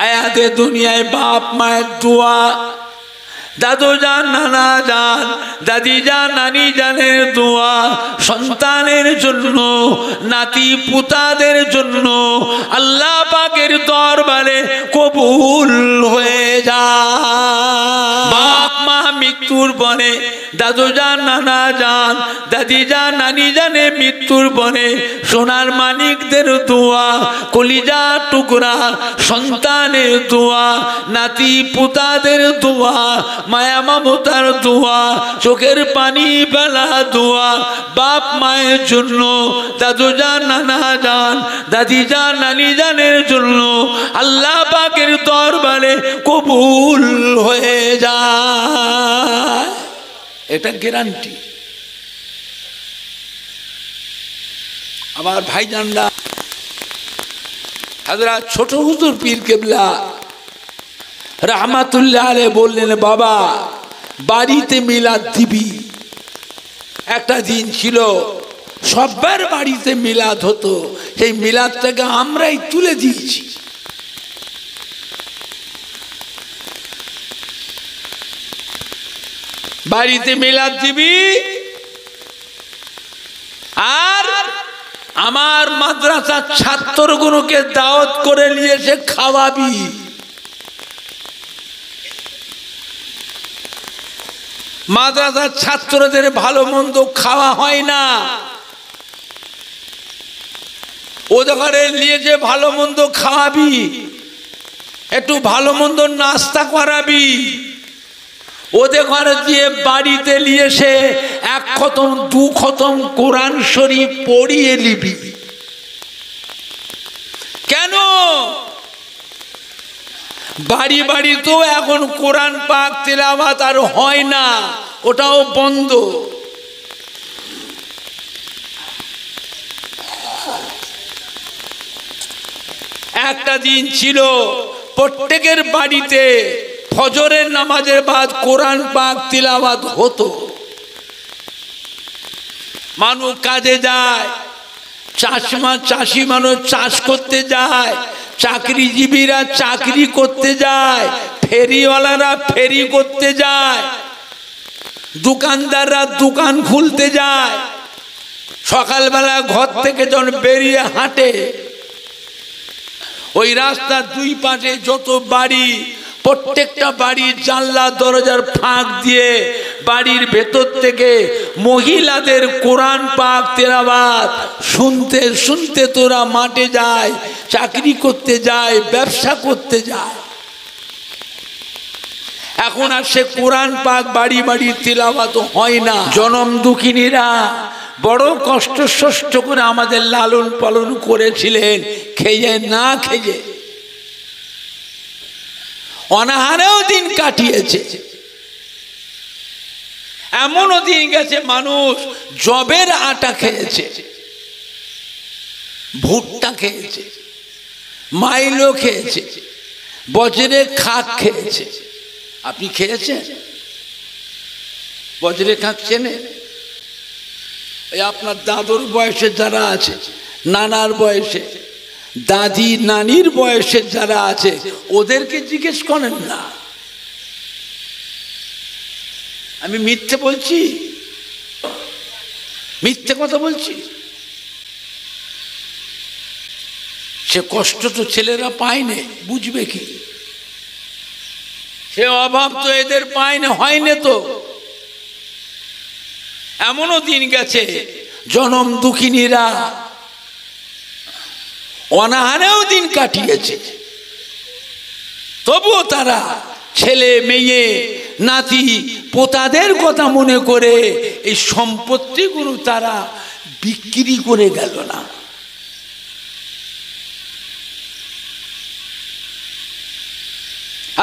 হায়াতে দুনিয়ায় বাপ মায়ের দোয়া, দাদু যান, নানা যান, দাদি যান, নানি জানের দোয়া সন্তানের জন্য, নাতি পুতাদের জন্য আল্লাহ পাকের দরবারে কবুল হয়ে যায়। বাপ মা মৃত্যুর পরে দাদু যান, নানা যান, দাদি যান, নানি জানে মৃত্যুর পরে সোনার মানিকদের দোয়া, কলিজা টুকরা সন্তানের দোয়া, নাতি পুতাদের দোয়া, মায়া মমতার দোয়া, চোখের পানি ফেলা দোয়া বাপ মায়ের জন্য, দাদু যান, নানা যান, দাদি যান, নানি জানের জন্য আল্লাহ পাকের দরবারে কবুল হয়ে যায়। এটা গ্যারান্টি। আবার ভাইজানরা, হযরত ছোট হুজুর পীর কেবলা রহমাতুল্লাহ আলাইহি বললেন, বাবা বাড়িতে মিলাদ দিবি। একটা দিন ছিল সবার বাড়িতে মিলাদ হতো, সেই মিলাদটাকে আমরাই তুলে দিয়েছি। বাড়িতে মিলাদ দিবি আর আমার মাদ্রাসার ছাত্রগুলোকে দাওয়াত করে নিয়ে এসে খাওয়াবি। মাদ্রাসার ছাত্রদের ভালো মন্দ খাওয়া হয় না, ওদের ঘরে নিয়ে যে ভালো মন্দ খাওয়াবি, একটু ভালো মন্দ নাস্তা করাবি, ওদের ঘরে দিয়ে বাড়িতে নিয়ে এসে এক খতম দু খতম কোরআন শরীফ পড়িয়ে নিবি। কেন? বাড়ি বাড়ি তো এখন কোরআন পাক তেলাওয়াত আর হয় না, ওটাও বন্ধ। একটা দিন ছিল প্রত্যেকের বাড়িতে ফজরের নামাজের বাদ কোরআন পাক তিলাওয়াত হতো। মানুষ কাজে যায়, চাষি মানুষ চাষ করতে যায়, চাকরিজীবীরা চাকরি করতে যায়, ফেরিওয়ালারা ফেরি করতে যায়, দোকানদাররা দোকান খুলতে যায়। সকালবেলা ঘর থেকে যখন বেরিয়ে হাঁটে, ওই রাস্তার দুই পাশে যত বাড়ি, প্রত্যেকটা বাড়ির জানলা দরজার ফাঁক দিয়ে বাড়ির ভেতর থেকে মহিলাদের কোরআন পাক তেলাওয়াত শুনতে শুনতে তোরা মাঠে যায়, চাকরি করতে যায়, ব্যবসা করতে যায়। এখন আর সে কোরআন পাক বাড়ি বাড়ি তেলাওয়াত হয় না। জনম দুঃখিনীরা বড় কষ্ট সষ্ট করে আমাদের লালন পালন করেছিলেন, খেয়ে না খেয়ে অনাহারেও দিন কাটিয়েছে। এমনও দিন গেছে মানুষ জবের আটা খেয়েছে, ভুট্টা খেয়েছে, মাইলো খেয়েছে, বজরে খাক খেয়েছে। আপনি খেয়েছেন বজরে খাক? চেনে? এই আপনার দাদুর বয়সে যারা আছে, নানার বয়সে, দাদি নানির বয়সে যারা আছে, ওদেরকে জিজ্ঞেস করেন না। আমি মিথ্যে বলছি? মিথ্যে কথা বলছি? সে কষ্ট তো ছেলেরা পায়নি, বুঝবে কি? সে অভাব তো এদের পায়নি, হয়নি তো। এমনও দিন গেছে জনম দুঃখিনীরা অনাহারেও দিন কাটিয়েছে, তবুও তারা ছেলে মেয়ে নাতি পোতাদের কথা মনে করে এই সম্পত্তিগুলো তারা বিক্রি করে গেল না।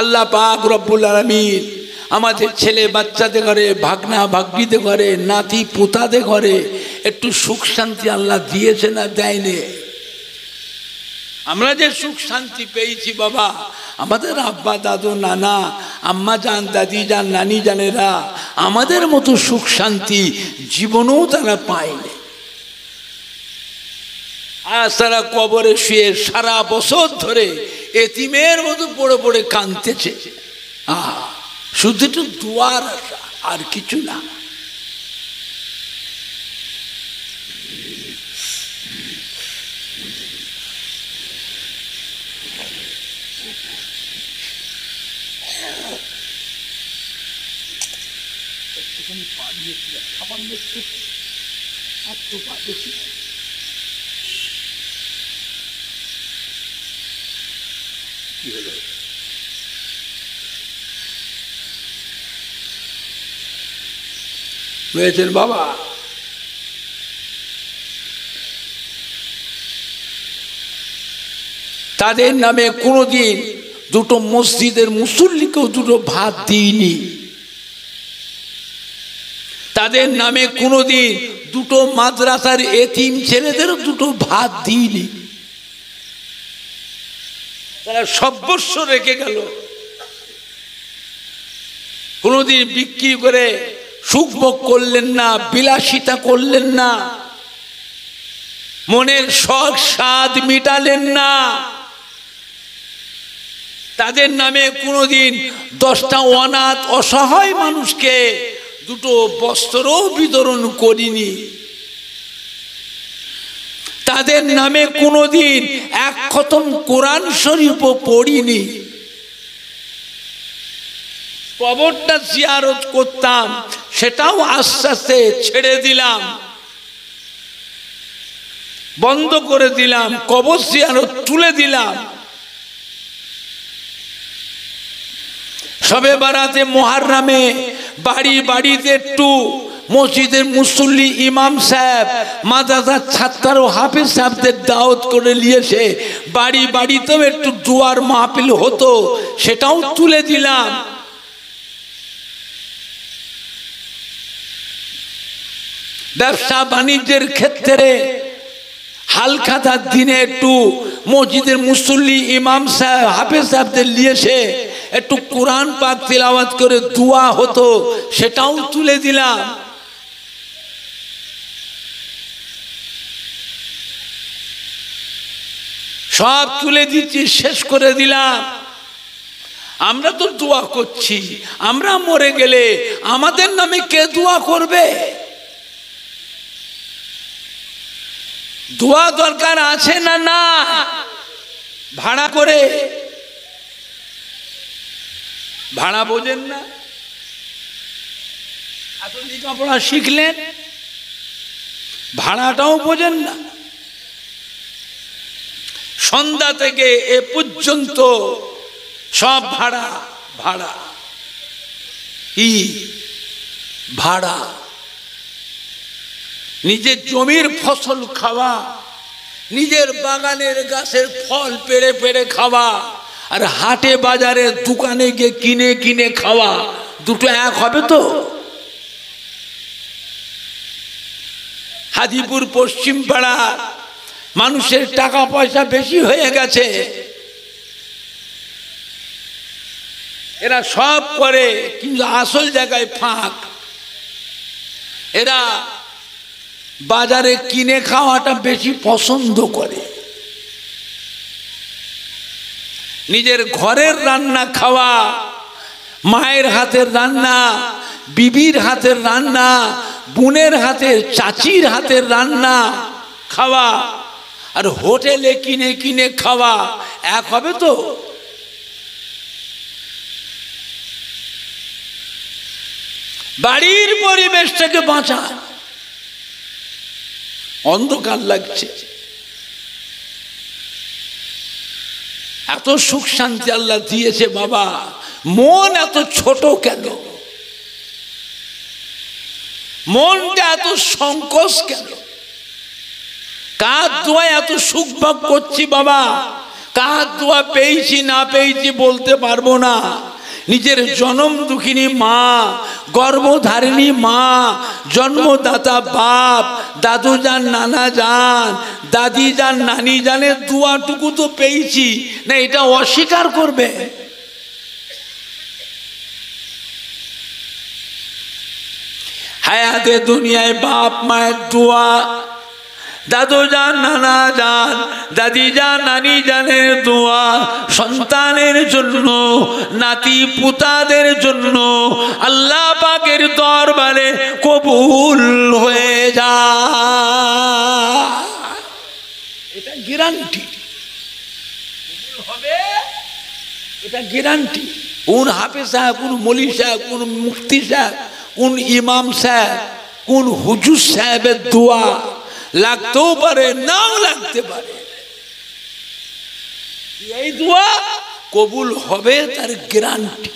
আল্লাহ পাক রব্বুল আলামিন আমাদের ছেলে বাচ্চাদের ঘরে, ভাগনা ভাগ্নিদের ঘরে, নাতি পোতাদের ঘরে একটু সুখ শান্তি আল্লাহ দিয়েছে না দেয়নি? আমরা যে সুখ শান্তি পেয়েছি বাবা, আমাদের আব্বা দাদু নানা আম্মা জান দাদি জান নানি জানেরা আমাদের মতো সুখ শান্তি জীবনেও তারা পায়নি। আর তারা কবরে শুয়ে সারা বছর ধরে এতিমের মতো পড়ে পড়ে কাঁদতেছে। শুধু একটু দুয়ার আশা, আর কিছু না। বুঝেছেন বাবা? তাদের নামে কোনোদিন দুটো মসজিদের মুসল্লিকেও দুটো ভাত দিইনি। তাদের নামে কোনোদিন দুটো মাদ্রাসার এতিম ছেলেদেরও দুটো ভাত দিইনি। তারা সর্বস্ব রেখে গেল। কোনোদিন বিক্রি করে সুখভোগ করলেন না, বিলাসিতা করলেন না, মনের শখ স্বাদ মিটালেন না। তাদের নামে কোনোদিন 10টা অনাথ অসহায় মানুষকে দুটো বস্ত্রও বিতরণ করিনি। তাদের নামে কোনোদিন এক খতম কোরআন শরীফও পড়িনি। কবরটা জিয়ারত করতাম, সেটাও আস্তে আস্তে ছেড়ে দিলাম, বন্ধ করে দিলাম। কবর জিয়ারত তুলে দিলাম। শবে বারাতে মুহররমে বাড়ি বাড়িতে একটু মসজিদের মুসল্লি ইমাম সাহেব, মাদ্রাসার ছাত্র ও হাফেজ সাহেবদের দাওয়াত করে নিয়েছে, বাড়ি বাড়িতেও একটু দুয়ার মাহফিল হতো, সেটাও তুলে দিলাম। ব্যবসা বাণিজ্যের ক্ষেত্রে হালখাতার দিনে একটু মসজিদের মুসল্লি ইমাম সাহেব হাফেজ সাহেবদের নিয়েছে, একটু কোরআন পাক তিলাওয়াত করে দোয়া হতো, সেটাও তুলে দিলাম। সব তুলে দিচ্ছি, শেষ করে দিলাম। আমরা তো দোয়া করছি, আমরা মরে গেলে আমাদের নামে কে দোয়া করবে? দোয়া দরকার আছে না? না, ভাড়া করে। ভাড়া বোঝেন না? এত লেখাপড়া শিখলেন, ভাড়াটাও বোঝেন না। সন্ধ্যা থেকে এ পর্যন্ত সব ভাড়া ভাড়া, কি ভাড়া? নিজের জমির ফসল খাওয়া, নিজের বাগানের গাছের ফল পেড়ে পেড়ে খাওয়া, আর হাটে বাজারে দোকানে গিয়ে কিনে কিনে খাওয়া, দুটো এক হবে তো? হাজিপুর পশ্চিম পাড়া মানুষের টাকা পয়সা বেশি হয়ে গেছে, এরা সব করে, কিন্তু আসল জায়গায় ফাঁক। এরা বাজারে কিনে খাওয়াটা বেশি পছন্দ করে। নিজের ঘরের রান্না খাওয়া, মায়ের হাতের রান্না, বিবির হাতের রান্না, বোনের হাতের, চাচির হাতের রান্না খাওয়া, আর হোটেলে কিনে কিনে খাওয়া এক হবে তো? বাড়ির পরিবেশটাকে বাঁচা। অন্ধকার লাগছে, এত সুখ শান্তি আল্লাহ দিয়েছে বাবা, মন এত ছোট কেন? মনটা এত সংকোচ কেন? কার দোয়ায় এত সুখ ভোগ করছি বাবা? কার দোয়া পেয়েছি না পেয়েছি বলতে পারবো না। নিজের জনম দুঃখিনী মা, গর্ভধারিণী মা, জন্মদাতা বাপ, দাদু যান, নানা যান, দাদি যান, নানি জানের দোয়াটুকু তো পেয়েছি না, এটা অস্বীকার করবে? হায়াতে দুনিয়ায় বাপ মায়ের দোয়া, দাদু যান, নানা যান, দাদি যান, নানি জানের দোয়া সন্তানের জন্য, নাতি পুতাদের জন্য আল্লাহ পাকের দরবারে কবুল হয়ে যায়। এটা গ্যারান্টি হবে, এটা গ্যারান্টি। কোন হাফেজ সাহেব, কোন মৌলী সাহেব, কোন মুফতি সাহেব, কোন ইমাম সাহেব, কোন হুজুর সাহেবের দোয়া লাগতেও পারে, নাও লাগতে পারে, এই দোয়া কবুল হবে তার গ্যারান্টি।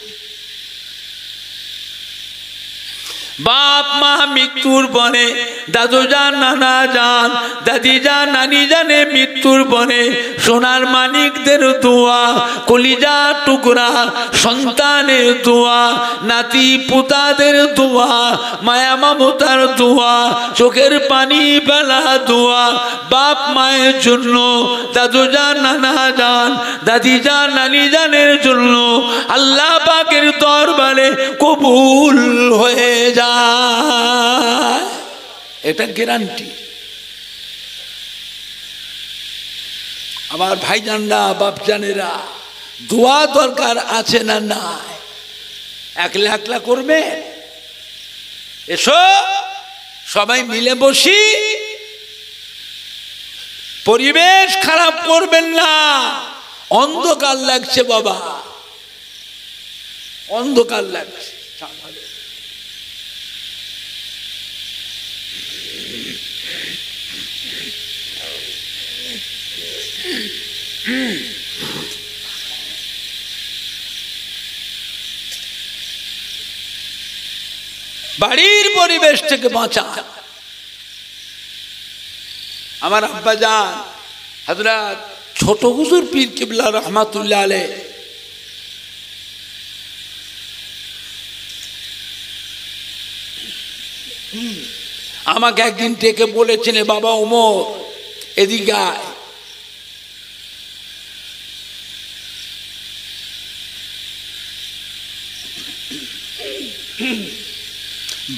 বাপ মা মৃত্যুর পরে, দাদু যান, নানা যান, দাদি যান, নানি জানে মৃত্যুর পরে সোনার মানিকদের দোয়া, কলিজা টুকরা সন্তানের দোয়া, নাতি পুতাদের দোয়া, মায়া মমতার দোয়া, চোখের পানি ফেলা দোয়া বাপ মায়ের জন্য, দাদু যান, নানা যান, দাদি যান, নানি জানের জন্য আল্লাহ পাকের দরবারে কবুল হয়ে যায়। এটা গ্যারান্টি। আমার ভাইজানরা, বাপজানেরা, দোয়া দরকার আছে না নাই? একলা একলা করবে? এসো সবাই মিলে বসি, পরিবেশ খারাপ করবেন না। অন্ধকার লাগছে বাবা, অন্ধকার লাগছে। বাড়ির পরিবেশ থেকে বাঁচা। আমার আব্বাজান হযরত ছোট হুজুর পীর কিবলা রহমাতুল্লাহ আলাইহ আমাকে একদিন ডেকে বলেছিলেন, বাবা ওমর এদিকে আয়।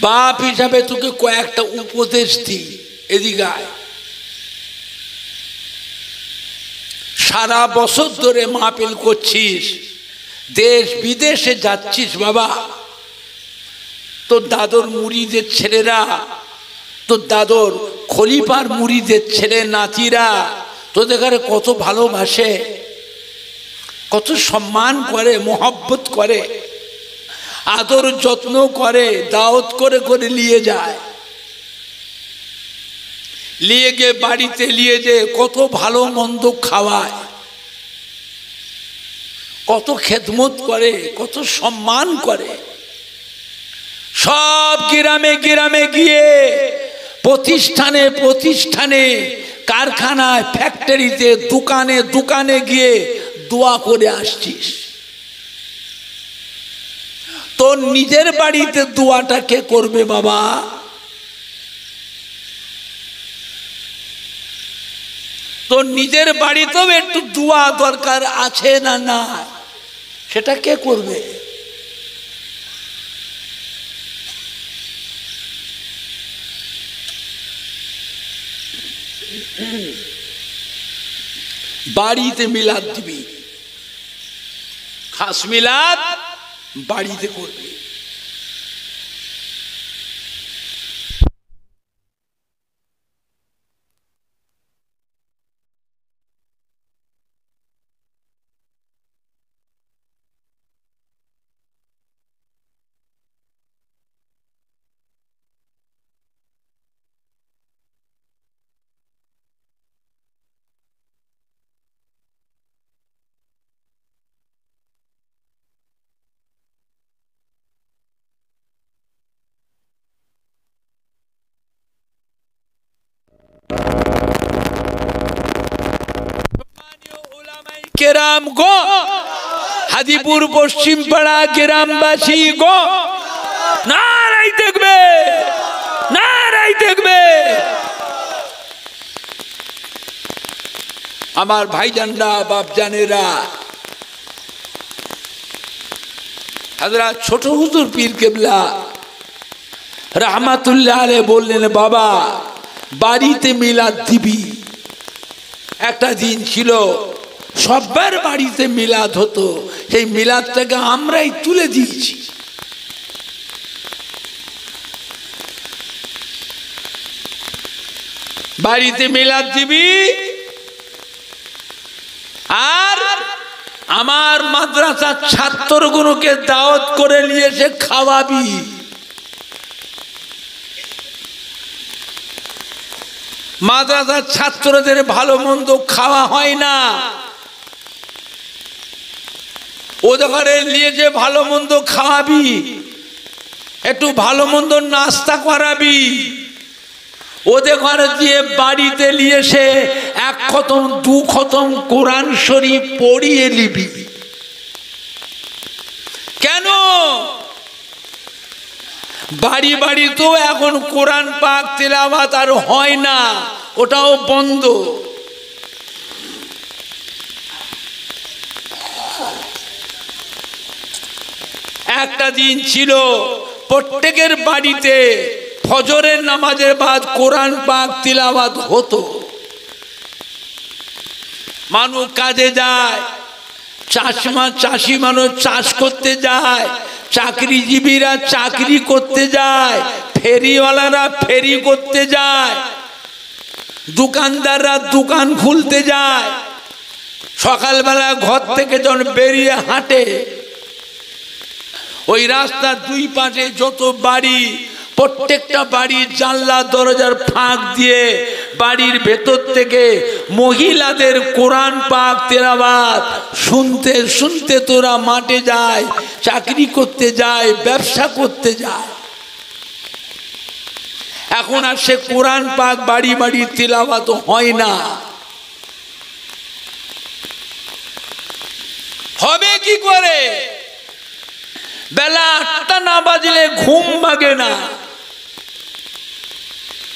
বাপ হিসাবে তোকে কয়েকটা উপদেশ দিই, এদিকে আয়। সারা বছর ধরে মাহফিল করছিস, দেশ বিদেশে যাচ্ছিস বাবা, তোর দাদর মুরিদের ছেলেরা, তোর দাদর খলিফার মুরিদের ছেলে নাতিরা তোদের ঘরে কত ভালোবাসে, কত সম্মান করে, মহব্বত করে, আদর যত্ন করে, দাওয়াত করে করে নিয়ে যায়, নিয়ে গিয়ে বাড়িতে নিয়ে যে কত ভালো মন্দ খাওয়ায়, কত খেদমত করে, কত সম্মান করে। সব গ্রামে গ্রামে গিয়ে, প্রতিষ্ঠানে প্রতিষ্ঠানে, কারখানায়, ফ্যাক্টরিতে, দোকানে দোকানে গিয়ে দোয়া করে আসছিস। তোর নিজের বাড়িতে দোয়াটা কে করবে বাবা? তোর নিজের বাড়িতেও একটু দোয়া দরকার আছে না না? সেটা কে করবে? বাড়িতে মিলাদ দিবি, খাস মিলাদ বাড়িতে করবি। কেরাম গো, হাদিপুর পশ্চিম পাড়া গ্রামবাসী গো, নারাই দেখবে, নারাই দেখবে। আমার ভাইজানরা, বাপজানেরা, হযরত ছোট হুজুর পীর কেবলা রহমাতুল্লাহ আলাইহ বললেন, বাবা বাড়িতে মিলাদ দিবি। একটা দিন ছিল সবার বাড়িতে মিলাদ হতো, সেই মিলাদটাকে আমরাই তুলে দিয়েছি। বাড়িতে মিলাদ দিবি আর আমার মাদ্রাসার ছাত্রগুলোকে দাওয়াত করে নিয়ে এসে খাওয়াবি। মাদ্রাসার ছাত্রদের ভালো মন্দ খাওয়া হয় না, ওদের ঘরে নিয়ে যে ভালো মন্দ খাওয়াবি, একটু ভালো মন্দ নাস্তা করাবি। ওদের ঘরে দিয়ে বাড়িতে নিয়ে এসে এক খতম দু খতম কোরআন শরীফ পড়িয়ে নিবি। কেন? বাড়ি বাড়ি তো এখন কোরআন পাক তেলাওয়াত আর হয় না, ওটাও বন্ধ। একটা দিন ছিল প্রত্যেকের বাড়িতে ফজরের নামাজের বাদ কোরআন পাক তিলাওয়াত হতো। মানুষ কাজে যায়, চাষি মানুষ চাষ করতে যায়, চাকরিজীবীরা চাকরি করতে যায়, ফেরিওয়ালারা ফেরি করতে যায়, দোকানদাররা দোকান খুলতে যায়। সকালবেলা ঘর থেকে যখন বেরিয়ে হাঁটে, ওই রাস্তার দুই পাশে যত বাড়ি, প্রত্যেকটা বাড়ির জানলা দরজার ফাঁক দিয়ে বাড়ির ভেতর থেকে মহিলাদের কোরআন পাক তেলাওয়াত শুনতে শুনতে তোরা মাঠে যায়, চাকরি করতে যায়, ব্যবসা করতে যায়। এখন আর সে কোরআন পাক বাড়ি বাড়ি তেলাওয়াত হয় না। হবে কি করে? বেলা 8টা না বাজলে ঘুম ভাঙে না।